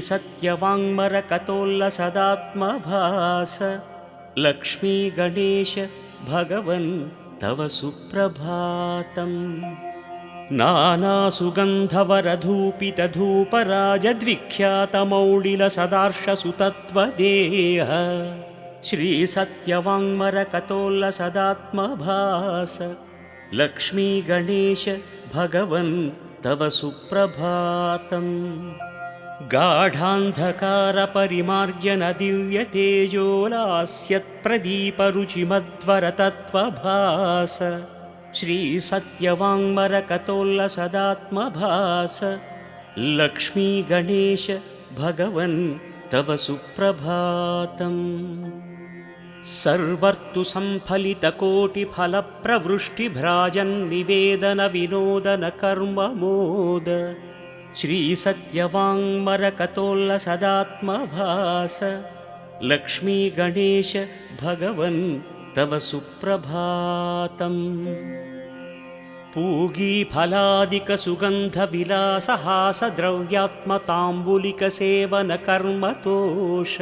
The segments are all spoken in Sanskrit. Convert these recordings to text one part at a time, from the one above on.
सत्यवाङ्मरकतोल्लसदात्मभास लक्ष्मी गणेश भगवन् तव सुप्रभातम्। नानासुगन्धवरधूपितधूपराजद्विख्यातमौडिलसदार्शसुतत्वदेह श्रीसत्यवाङ्मरकतोल्लसदात्मभास लक्ष्मी गणेश भगवन् तव सुप्रभातम्। गाढान्धकारपरिमार्जन दिव्यतेजोलास्यत्प्रदीपरुचिमध्वरतत्त्वभास श्रीसत्यवाङ्मरकतोल्लसदात्मभास लक्ष्मी गणेश भगवन् तव सुप्रभातम्। सर्वर्तुसंफलितकोटिफलप्रवृष्टिभ्राजन्निवेदनविनोदनकर्ममोद श्रीसत्यवाङ्मरकतोल्लसदात्मभास लक्ष्मी गणेश भगवन् तव सुप्रभातम्। पूगीफलादिकसुगन्धविलासहासद्रव्यात्मताम्बुलिकसेवनकर्मतोष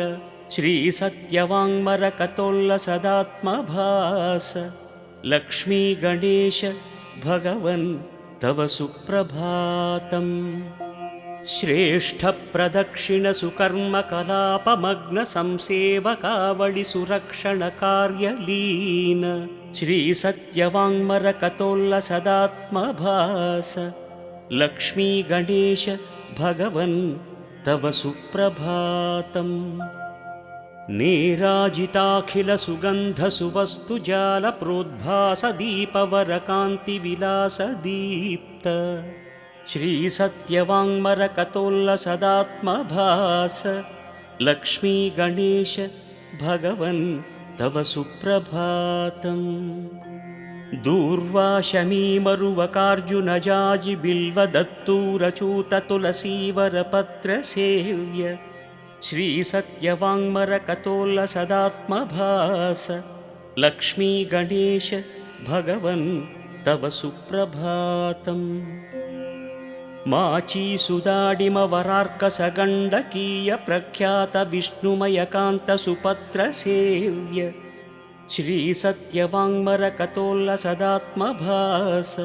श्रीसत्यवाङ्मरकतोल्लसदात्मभास लक्ष्मी गणेश भगवन् तव सुप्रभातम्। श्रेष्ठप्रदक्षिणसुकर्मकलापमग्नसंसेवकावळिसुरक्षणकार्यलीन श्रीसत्यवाङ्मरकतोल्लसदात्मभास लक्ष्मी गणेश भगवन् तव सुप्रभातम्। नेराजिताखिलसुगन्धसुवस्तुजालप्रोद्भासदीपवरकान्तिविलासदीप्त श्रीसत्यवाङ्मरकतोल्लसदात्मभास लक्ष्मी गणेश भगवन् तव सुप्रभातम्। दूर्वाशमीमरुवकार्जुनजाजिबिल्वदत्तूरचूततुलसीवरपत्रसेव्य श्रीसत्यवाङ्मरकतोल्लसदात्मभास लक्ष्मी गणेश भगवन् तव सुप्रभातम्। माचीसुदाडिमवरार्कसगण्डकीयप्रख्यातविष्णुमयकान्तसुपत्रसेव्य श्रीसत्यवाङ्मरकतोल्लसदात्मभास